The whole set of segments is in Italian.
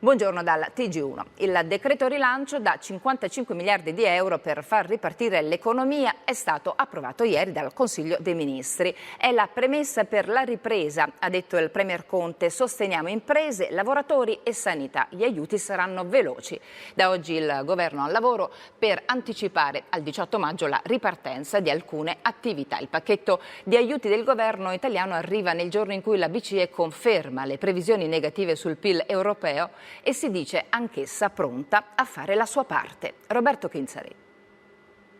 Buongiorno dal TG1. Il decreto rilancio da 55 miliardi di euro per far ripartire l'economia è stato approvato ieri dal Consiglio dei Ministri. È la premessa per la ripresa, ha detto il Premier Conte. Sosteniamo imprese, lavoratori e sanità. Gli aiuti saranno veloci. Da oggi il governo al lavoro per anticipare al 18 maggio la ripartenza di alcune attività. Il pacchetto di aiuti del governo italiano arriva nel giorno in cui la BCE conferma le previsioni negative sul PIL europeo e si dice anch'essa pronta a fare la sua parte. Roberto Chinzari.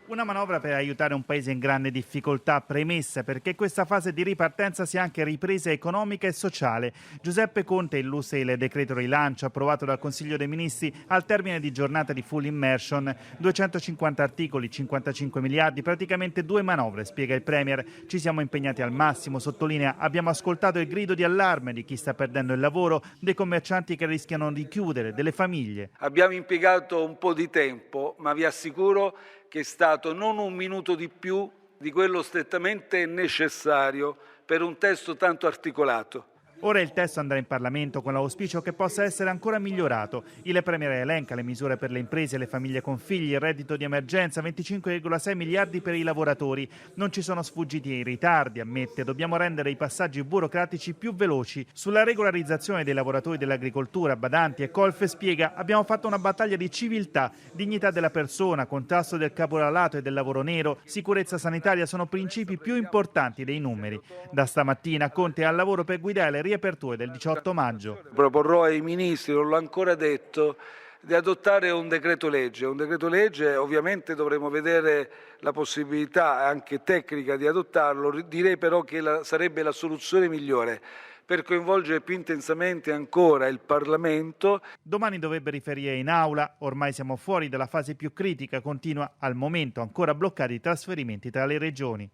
Una manovra per aiutare un paese in grande difficoltà, premessa perché questa fase di ripartenza sia anche ripresa economica e sociale. Giuseppe Conte illustra il decreto rilancio approvato dal Consiglio dei Ministri al termine di giornata di full immersion. 250 articoli, 55 miliardi, praticamente 2 manovre, spiega il Premier. Ci siamo impegnati al massimo, sottolinea, abbiamo ascoltato il grido di allarme di chi sta perdendo il lavoro, dei commercianti che rischiano di chiudere, delle famiglie. Abbiamo impiegato un po' di tempo, ma vi assicuro che è stato non un minuto di più di quello strettamente necessario per un testo tanto articolato. Ora il testo andrà in Parlamento con l'auspicio che possa essere ancora migliorato. Il Premier elenca le misure per le imprese e le famiglie con figli, il reddito di emergenza, 25,6 miliardi per i lavoratori. Non ci sono sfuggiti i ritardi, ammette, dobbiamo rendere i passaggi burocratici più veloci. Sulla regolarizzazione dei lavoratori dell'agricoltura, badanti e colf spiega, abbiamo fatto una battaglia di civiltà, dignità della persona, contrasto del caporalato e del lavoro nero, sicurezza sanitaria sono principi più importanti dei numeri. Da stamattina Conte è al lavoro per guidare le riaperture del 18 maggio. Proporrò ai ministri, non l'ho ancora detto, di adottare un decreto legge. Un decreto legge, ovviamente dovremo vedere la possibilità anche tecnica di adottarlo, direi però che sarebbe la soluzione migliore per coinvolgere più intensamente ancora il Parlamento. Domani dovrebbe riferire in aula, ormai siamo fuori dalla fase più critica, continua al momento ancora bloccati i trasferimenti tra le regioni.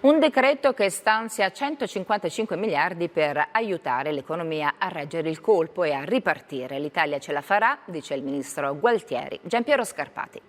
Un decreto che stanzia 155 miliardi per aiutare l'economia a reggere il colpo e a ripartire. L'Italia ce la farà, dice il ministro Gualtieri. Giampiero Scarpati.